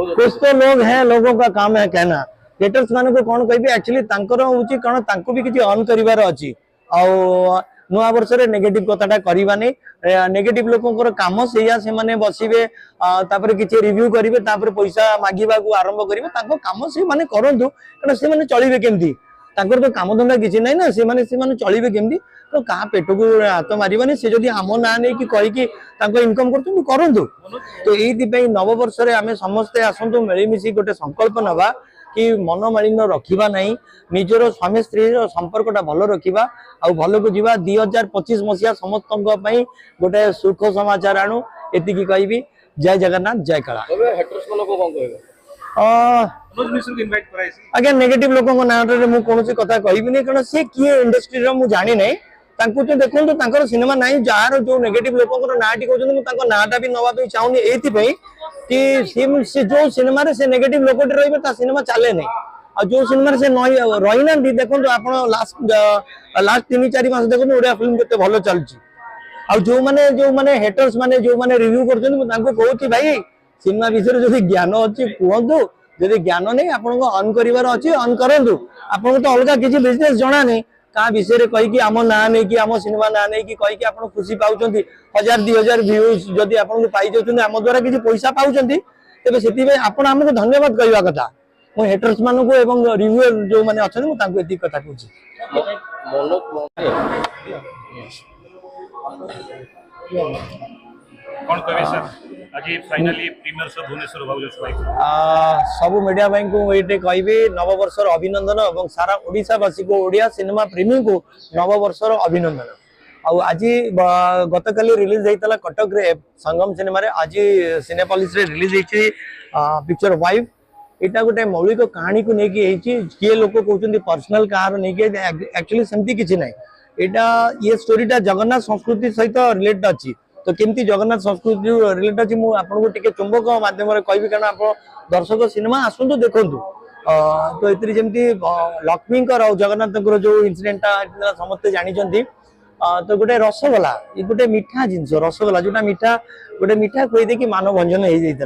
कुछ तो लोग हैं, लोगों का काम है कहना। हेटर्स मान को कौन कहि एक्चुअली तांकर होची कौन तांको भी किछि अर्न करिवार अछि आ नुआ वर्ष रे नेगेटिव कथाटा करबा नै। नेगेटिव लोकंकर काम सेया से माने बसिबे तापर किछि रिव्यू करिवे तापर पैसा मागिबा को आरंभ करिवे ताको काम से माने करंतु कारण से माने चलिबे केमती तांकर तो काम धंदा किछि नै ना से माने चलिबे केमती तो का पेट को हाथ मारिबानी से जदी आम ना नै कि कहि कि तांको इनकम करतु करंतु। तो एथि पई नव वर्ष रे आमे समस्त आसंतु मिली मिसी गोटे संकल्प नबा कि मनोमालिन्य रखिबा नहीं, निजर स्वामी स्त्री संपर्कटा भल रखिबा आ भल को जीवा 2025 मसिया समस्त गोटे सुख समाचार आणु एतिकी कहबी। जय जगन्नाथ जय कला। आगे नेगेटिव लोक ना मु कौन कथा कहबी कारण सी किए इंडस्ट्री रो मु जानि नै तांको तो देखंतु तांकर सिनेमा नाही जार जो नेगेटिव लोकंकर नाटी कहउछन मु तांको नाटा भी नवा पे चाहूनी एथि पई कि से जो सिनेमा रे से नेगेटिव लोकटे रहबे ता सिनेमा चले नै आ जो सिनेमा रे से रही ना देखंतु आपण लास्ट 3-4 मास देखंतु ओडिया फिल्म केते भलो चलची आ जो माने हेटर्स माने जो माने रिव्यू करछन मु तांको कहू कि भाई सिनेमा विषय जदी ज्ञान अछि कहंतु जदी ज्ञान नै आपण को अर्न करिवार अछि अर्न करंतु आपण को तो अलगा किछि बिजनेस जणा नै का विषय रे कहि कि आम ना नै कि आम सिनेमा ना नै कि कहि कि आपण खुशी पाउचंती 1000-2000 व्यूज जदी आपण को पाई जउचंती आम द्वारा किछि पैसा पाउचंती तबे सेति में आपण हमको धन्यवाद कहिवा कथा। मो हेटर्स मानु को एवं रिव्यूअर जो माने अछन मु तांको एति कथा कहूची। कौन कहबे सर आज फाइनली प्रीमियर सर भुवनेश्वर बाबूलेस भाई सब मीडिया भाई को एटे कहबे नव वर्षर अभिनंदन और सारा ओडिसा वासी को ओडिया सिनेमा प्रेमी को नव वर्षर अभिनंदन। आज गतकाली रिलीज होता कटक रे संगम सिनेमा रे आज सिनेपोलिस रे रिलीज होती पिक्चर वाइफ। एटा गोटे मौलिक कहानी को लेकिन किए लोक कहते पर्सनल कार नहीं एक्चुअली सेमती किसी ना एटा ये स्टोरीटा जगन्नाथ संस्कृति सहित रिलेटेड अच्छी तो केमती जगन्नाथ संस्कृति रिलेटेड अच्छी मुझे टिके चुंबक माध्यम कहबी कारण आप दर्शक सिनेमा आसतु देखु तो ये जमी लक्ष्मी और जगन्नाथ जो इनसीडेंटा समस्ते जानते तो गोटे रसगोला ये गोटे मीठा जिनस रसगोला जोटा मीठा गोटे मीठा खुई दे मानव भंजन हो